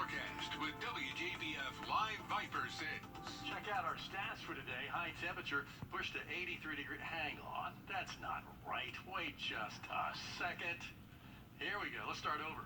forecast with WJBF Live Viper Sins. Check out our stats for today. High temperature pushed to 83 degrees. Hang on, that's not right. Wait just a second. Here we go. Let's start over.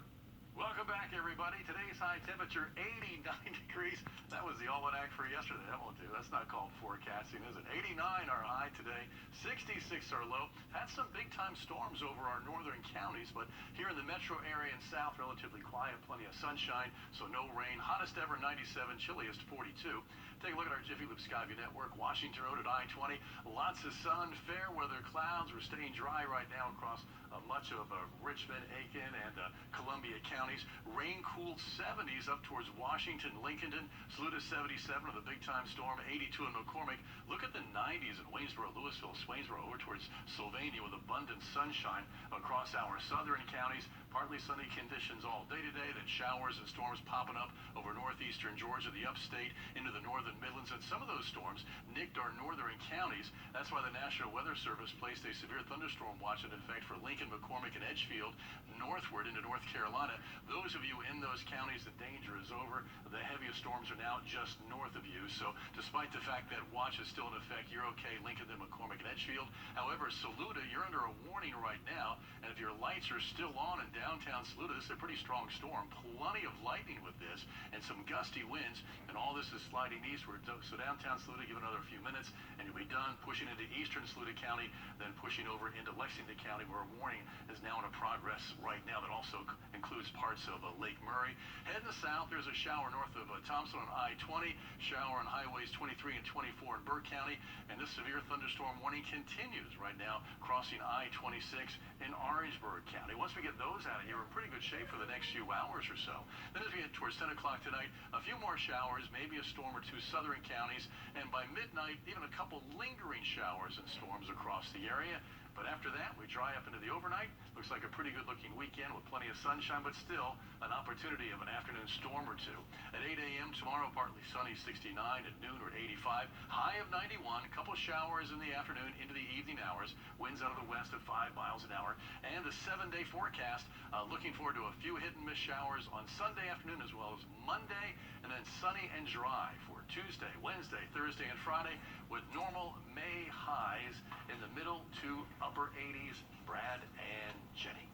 Welcome back, everybody. Today's high temperature, 89 degrees. That was the almanac for yesterday. That won't do. That's not called forecasting, is it? 89 our high today, 66 our low. Had some big-time storms over our northern counties, but here in the metro area and south, relatively quiet, plenty of sunshine, so no rain. Hottest ever, 97, chilliest, 42. Take a look at our Jiffy Lube Skyview network. Washington Road at I-20. Lots of sun, fair weather clouds. We're staying dry right now across much of Richmond, Aiken, and Columbia counties. Rain-cooled 70s up towards Washington, Lincoln, Saluda 77 of the big-time storm, 82 in McCormick. Look at the 90s in Waynesboro, Louisville, Swainsboro, over towards Sylvania with abundant sunshine across our southern counties. Partly sunny conditions all day today, then showers and storms popping up over northeastern Georgia, the upstate, into the northern Midlands, and some of those storms nicked our northern counties. That's why the National Weather Service placed a severe thunderstorm watch in effect for Lincoln, McCormick, and Edgefield northward into North Carolina. Those of you in those counties, the danger is over. The heaviest storms are now just north of you, so despite the fact that watch is still in effect, you're okay, Lincoln, then McCormick, and Edgefield. However, Saluda, you're under a warning right now, and if your lights are still on in downtown Saluda, this is a pretty strong storm. Plenty of lightning with this and some gusty winds, and all this is sliding eastward. So downtown Saluda, give another few minutes, and you'll be done pushing into eastern Saluda County, then pushing over into Lexington County, where a warning is now in progress right now that also includes parts of Lake Murray. Heading south, there's a shower north of Thompson on I-20, shower on highways 23 and 24 in Burke County, and this severe thunderstorm warning continues right now crossing I-26 in Orangeburg County. Once we get those out of here, we're in pretty good shape for the next few hours or so. Then as we get towards 10 o'clock tonight, a few more showers, maybe a storm or two southern counties, and by midnight, even a couple lingering showers and storms across the area. But after that, we dry up into the overnight. Looks like a pretty good-looking weekend with plenty of sunshine, but still an opportunity of an afternoon storm or two. At 8 a.m. tomorrow, partly sunny, 69. At noon, we're at 85. High of 91. A couple showers in the afternoon into the evening hours. Winds out of the west at 5 miles an hour. And a 7-day forecast. Looking forward to a few hit-and-miss showers on Sunday afternoon as well as Monday. And then sunny and dry for Tuesday, Wednesday, Thursday, and Friday with normal May highs in the middle to upper 80s. Brad and Jenny.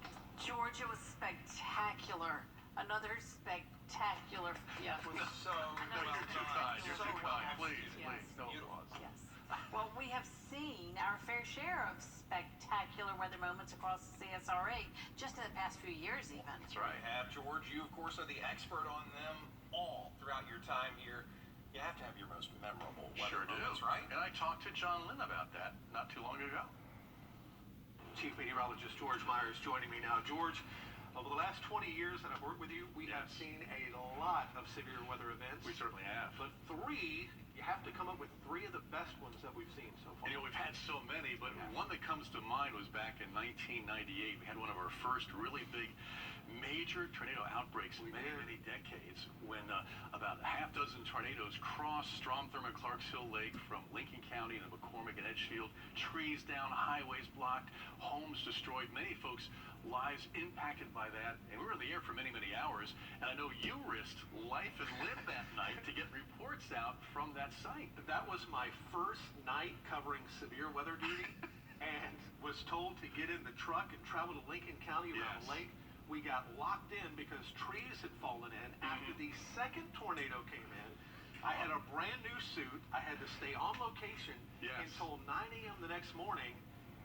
Georgia was spectacular. Another spectacular. Yeah. It was so No, you're too kind. You're too kind. Please, Yes. please. No applause. Yes. Well, we have seen our fair share of spectacular weather moments across the CSRA just in the past few years even. That's right. You have, George. You, of course, are the expert on them all throughout your time here. You have to have your most memorable weather moments, right? And I talked to John Lynn about that not too long ago. Chief Meteorologist George Meyers joining me now. George, over the last 20 years that I've worked with you, we have seen a lot of severe weather events. We certainly have. But you have to come up with three of the best ones that we've seen so far. You know, we've had so many, but one that comes to mind was back in 1998. We had one of our first really big major tornado outbreaks in many decades when about a half dozen tornadoes crossed Stromthurm and Clarks Hill Lake from Lincoln County to McCormick and Edgefield. Trees down, highways blocked, homes destroyed, many folks' lives impacted by that. And we were in the air for many hours. And I know you risked life and limb that night to get reports out from that site. That was my first night covering severe weather duty and was told to get in the truck and travel to Lincoln County around the lake. We got locked in because trees had fallen in. After the second tornado came in, I had a brand new suit. I had to stay on location until 9 a.m. the next morning.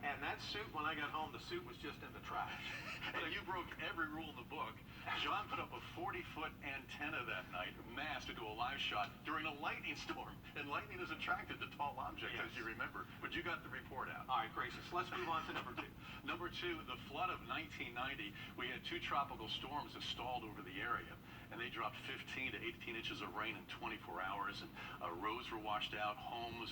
And that suit, when I got home, the suit was just in the trash. And you broke every rule in the book. John put up a 40-foot antenna that night, mast into a live shot during a lightning storm. And lightning is attracted to tall objects, as you remember. But you got the report out. All right, gracious. Let's move on to number two. Number two, the flood of 1990. We had two tropical storms that stalled over the area. And they dropped 15 to 18 inches of rain in 24 hours. And roads were washed out, homes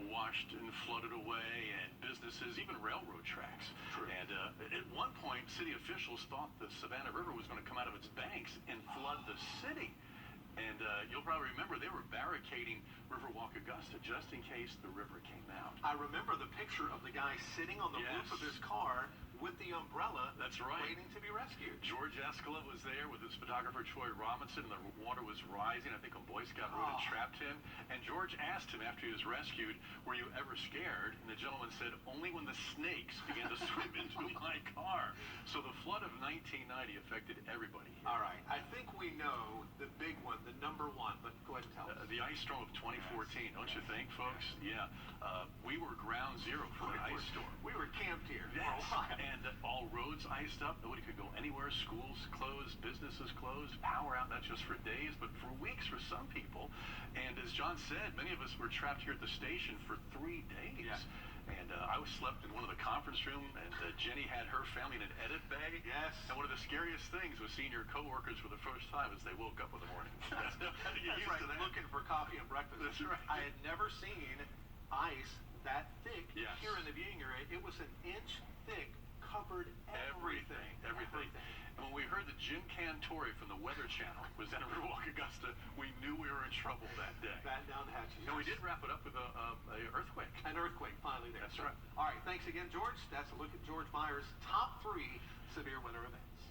washed and flooded away, and businesses, even railroad tracks. True. And at one point, city officials thought the Savannah River was going to come out of its banks and flood the city. And you'll probably remember they were barricading Riverwalk Augusta just in case the river came out. I remember the picture of the guy sitting on the roof of his car with the umbrella. That's right. Waiting to be rescued. George Escala was there with his photographer Troy Robinson, and the water was rising. I think a Boy Scout would have trapped him. And George asked him after he was rescued, "Were you ever scared?" And the gentleman said, "Only when the snakes began to swim into my car." So the flood of 1990 affected everybody. All right. I think we know the big one, the number one, but go ahead and tell us. The ice storm of 2014, don't you think, folks? Yeah. We were ground zero for the ice storm. We were camped here Yes. for a while. And all roads iced up. Nobody could go anywhere. Schools closed. Businesses closed. Power out, not just for days, but for weeks for some people. And as John said, many of us were trapped here at the station for 3 days. Yeah. And I was slept in one of the conference room, and Jenny had her family in an edit bay. Yes. And one of the scariest things was seeing your coworkers for the first time as they woke up in the morning. How do you get used to that? Looking for coffee and breakfast. That's right. I had never seen ice that thick Yes. here in the viewing area. It was an inch thick, covered everything. Everything. And when we heard that Jim Cantore from the Weather Channel was in Riverwalk, Augusta, we knew we were in trouble that day. Batten down the hatches. And we did wrap it up with a earthquake. An earthquake finally there. That's So, right. All right, thanks again, George. That's a look at George Meyers' top 3 severe weather events.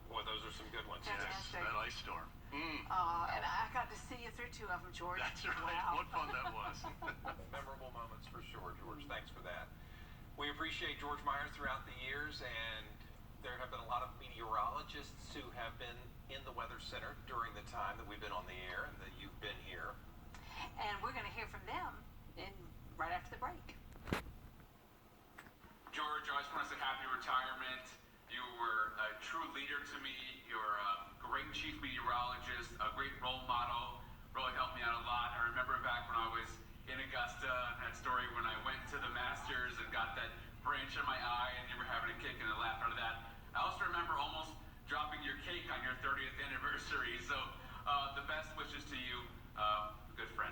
Boy, those are some good ones. Fantastic. That ice storm. And I got to see you through 2 of them, George. That's right. Wow. What fun that was. Memorable moments for sure, George. Thanks for that. We appreciate George Meyers throughout the years, and there have been a lot of meteorologists who have been in the Weather Center during the time that we've been on the air and that you've been here. And we're going to hear from them right after the break. George, I just want to say happy retirement. You were a true leader to me. You're a great chief meteorologist, a great role model. Really helped me out a lot. I remember back when I was in Augusta, that story when I went to the Masters and got that branch in my eye and you were having a kick and a laugh out of that. I also remember almost dropping your cake on your 30th anniversary. So the best wishes to you, good friend.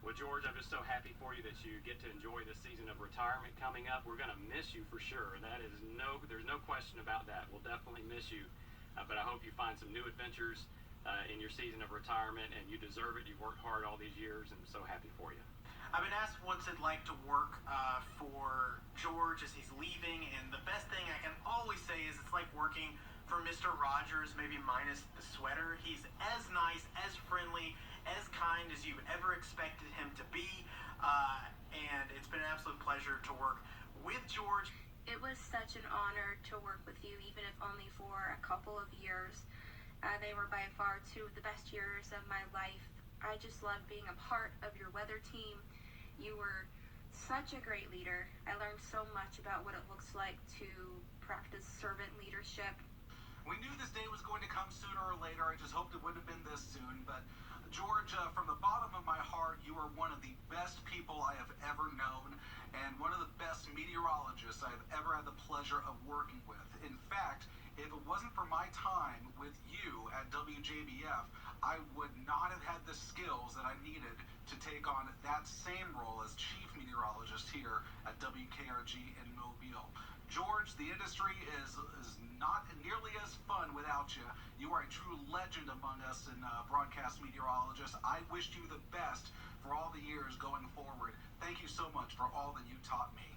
Well, George, I'm just so happy for you that you get to enjoy this season of retirement coming up. We're going to miss you for sure. There's no question about that. We'll definitely miss you. But I hope you find some new adventures in your season of retirement, and you deserve it. You've worked hard all these years, and I'm so happy for you. I've been asked what's it like to work for George as he's leaving, and the best thing I can always say is it's like working for Mr. Rogers, maybe minus the sweater. He's as nice, as friendly, as kind as you've ever expected him to be, and it's been an absolute pleasure to work with George. It was such an honor to work with you, even if only for a couple of years. They were by far 2 of the best years of my life. I just loved being a part of your weather team. You were such a great leader. I learned so much about what it looks like to practice servant leadership. We knew this day was going to come sooner or later. I just hoped it wouldn't have been this soon. But George, from the bottom of my heart, you are one of the best people I have ever known and one of the best meteorologists I have ever had the pleasure of working with. In fact, if it wasn't for my time with you at Wjbf, I would not have had the skills that I needed to take on that same role as chief meteorologist here at WKRG in Mobile. George, the industry is not nearly as fun without you. You are a true legend among us in broadcast meteorologists. I wish you the best for all the years going forward. Thank you so much for all that you taught me.